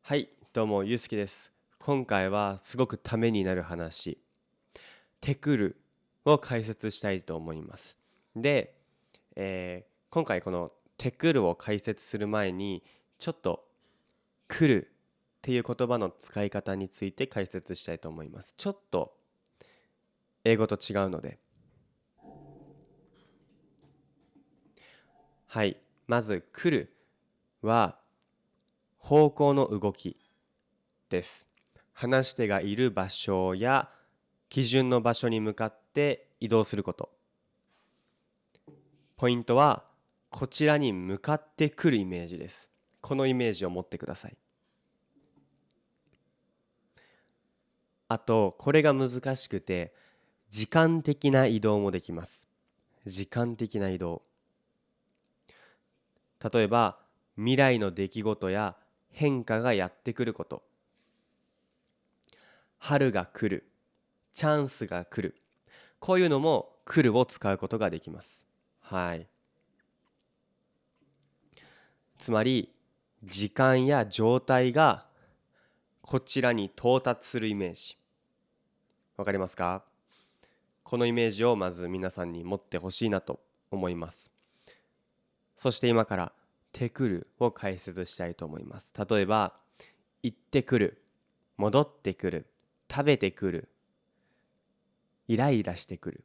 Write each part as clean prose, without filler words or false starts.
はい、どうも、ゆうすけです。今回はすごくためになる話、てくるを解説したいと思います。で、今回このてくるを解説する前に、ちょっと来るっていう言葉の使い方について解説したいと思います。ちょっと英語と違うので。はい、まず来るは方向の動きです。話し手がいる場所や基準の場所に向かって移動すること。ポイントはこちらに向かってくるイメージです。このイメージを持ってください。あと、これが難しくて、時間的な移動もできます。時間的な移動。例えば、未来の出来事や変化がやってくること。春が来る。チャンスが来る。こういうのも来るを使うことができます。はい。つまり、時間や状態がこちらに到達するイメージ。わかりますか？このイメージをまず皆さんに持ってほしいなと思います。そして今からてくるを解説したいと思います。例えば、行ってくる、戻ってくる、食べてくる、イライラしてくる。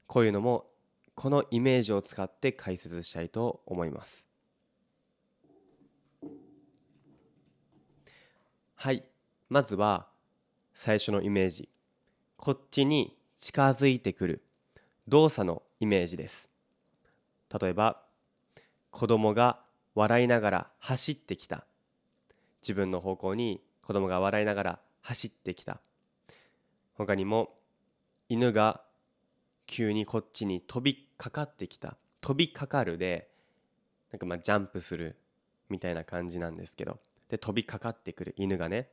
こういうのもこのイメージを使って解説したいと思います。はい。まずは最初のイメージ。こっちに近づいてくる動作のイメージです。例えば、子供が笑いながら走ってきた。自分の方向に子供が笑いながら走ってきた。他にも、犬が急にこっちに飛びかかってきた。飛びかかるで、ジャンプするみたいな感じなんですけど。で、飛びかかってくる犬がね。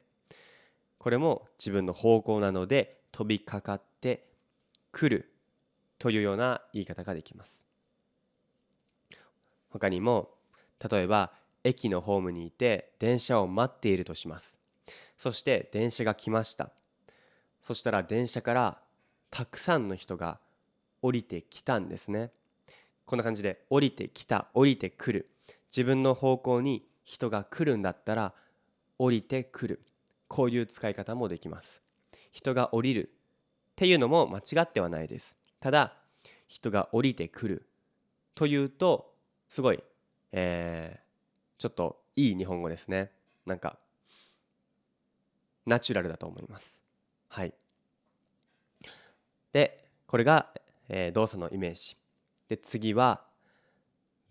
これも自分の方向なので、飛びかかってくるというような言い方ができます。他にも、例えば駅のホームにいて電車を待っているとします。そして電車が来ました。そしたら電車からたくさんの人が降りてきたんですね。こんな感じで降りてきた、降りてくる。自分の方向に人が来るんだったら降りてくる。こういう使い方もできます。人が降りるっていうのも間違ってはないです。ただ、人が降りてくるというとすごい、ちょっといい日本語ですね。ナチュラルだと思います。はい。で、これが、動作のイメージ。で、次は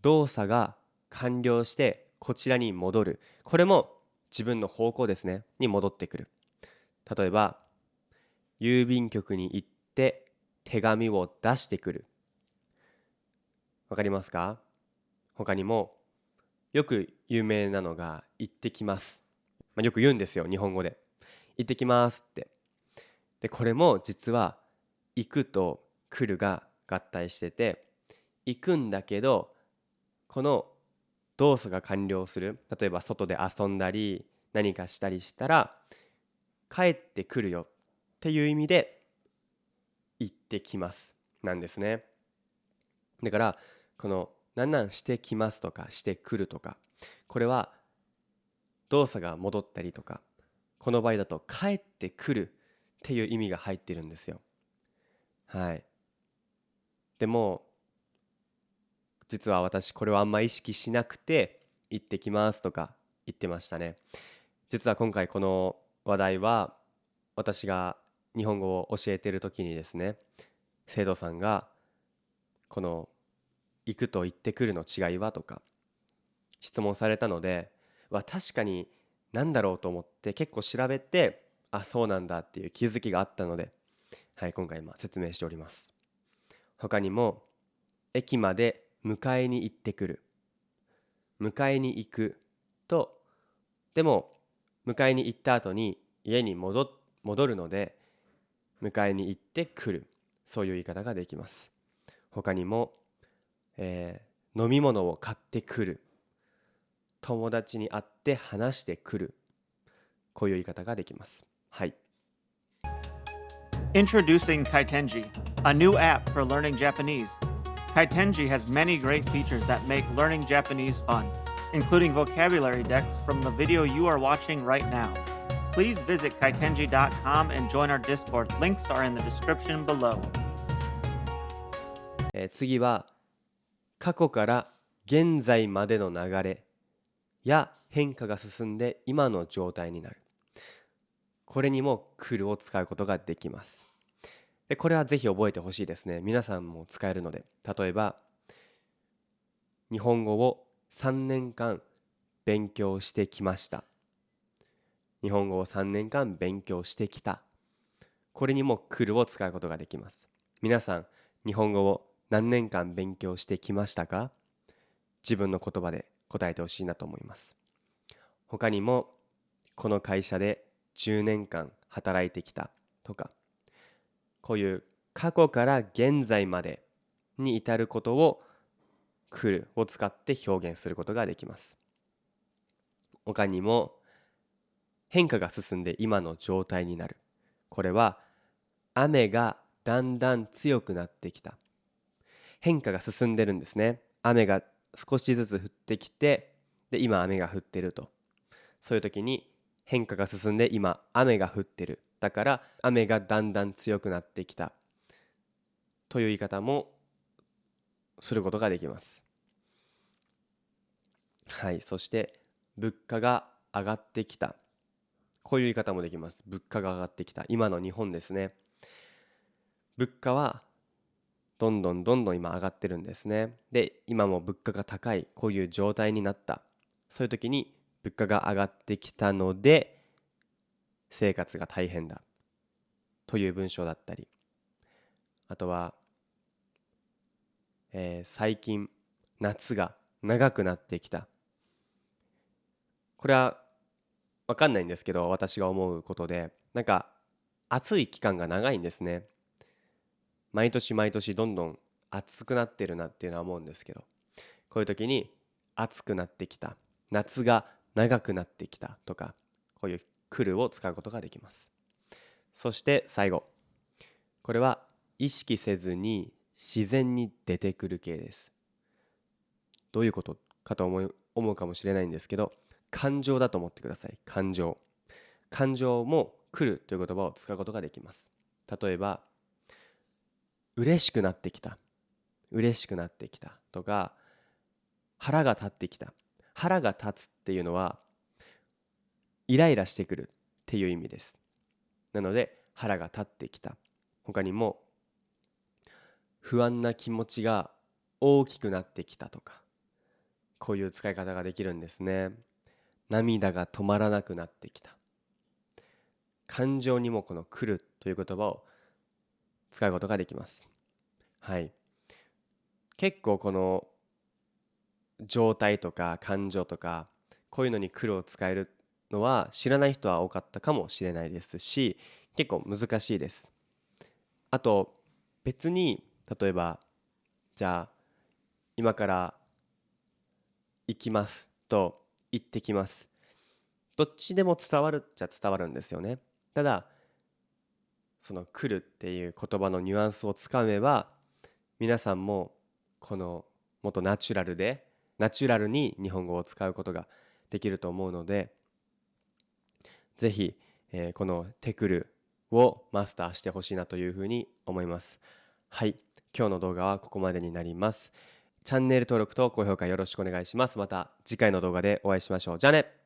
動作が完了してこちらに戻る。これも自分の方向ですね。に戻ってくる。例えば、郵便局に行って手紙を出してくる。わかりますか？他にも、よく有名なのが、行ってきます。よく言うんですよ、日本語で。行ってきますって。で、これも実は、行くと来るが合体してて、行くんだけど、この動作が完了する。例えば、外で遊んだり、何かしたりしたら、帰ってくるよっていう意味で、行ってきますなんですね。だから、この、なんなんしてきますとか、してくるとか、これは動作が戻ったりとか、この場合だと帰ってくるっていう意味が入ってるんですよ。はい。でも、実は私これをあんま意識しなくて、行ってきますとか言ってましたね。実は今回この話題は、私が日本語を教えている時にですね、生徒さんが、この、行くと行ってくるの違いはとか質問されたので、確かに何だろうと思って結構調べて、あ、そうなんだっていう気づきがあったので、はい、今回説明しております。他にも、駅まで迎えに行ってくる。迎えに行くと、でも、迎えに行った後に家に戻るので、迎えに行ってくる。そういう言い方ができます。他にも、飲み物を買ってくる。友達に会って話してくる。こういう言い方ができます。はい。Introducing Kaitenji, a new app for learning Japanese. Kaitenji has many great features that make learning Japanese fun, including vocabulary decks from the video you are watching right now. Please visit kaitenji.com and join our Discord. Links are in the description below. 次は過去から現在までの流れや変化が進んで今の状態になる。これにも来るを使うことができます。これはぜひ覚えてほしいですね。皆さんも使えるので。例えば、日本語を3年間勉強してきました。日本語を3年間勉強してきた。これにも来るを使うことができます。皆さん、日本語を何年間勉強してきましたか？自分の言葉で答えてほしいなと思います。他にも、この会社で10年間働いてきたとか、こういう過去から現在までに至ることを来るを使って表現することができます。他にも変化が進んで今の状態になる。これは雨がだんだん強くなってきた。変化が進んでるんですね。雨が少しずつ降ってきて、で今雨が降ってると。そういう時に変化が進んで今雨が降ってる。だから雨がだんだん強くなってきたという言い方もすることができます。はい、そして物価が上がってきた。こういう言い方もできます。物価が上がってきた。今の日本ですね。物価はどんどん今上がってるんですね。で、今も物価が高い、こういう状態になった。そういう時に物価が上がってきたので生活が大変だという文章だったり、あとは、最近夏が長くなってきた。これは分かんないんですけど、私が思うことで、なんか暑い期間が長いんですね。毎年毎年どんどん暑くなってるなっていうのは思うんですけど、こういう時に暑くなってきた、夏が長くなってきたとか、こういう来るを使うことができます。そして最後、これは意識せずに自然に出てくる系です。どういうことかと思うかもしれないんですけど、感情だと思ってください。感情も来るという言葉を使うことができます。例えば、嬉しくなってきたとか、腹が立ってきた。腹が立つっていうのはイライラしてくるっていう意味です。なので腹が立ってきた。他にも不安な気持ちが大きくなってきたとか、こういう使い方ができるんですね。涙が止まらなくなってきた。感情にもこの来るという言葉を使うことができます。はい。結構この状態とか感情とか、こういうのに来るを使えるのは知らない人は多かったかもしれないですし、結構難しいです。あと別に、例えばじゃあ今から行きますと行ってきます、どっちでも伝わるっちゃ伝わるんですよね。ただその来るっていう言葉のニュアンスをつかめば、皆さんもこのもっとナチュラルに日本語を使うことができると思うので、ぜひ、このテクルをマスターしてほしいなというふうに思います。はい、今日の動画はここまでになります。チャンネル登録と高評価よろしくお願いします。また次回の動画でお会いしましょう。じゃあね。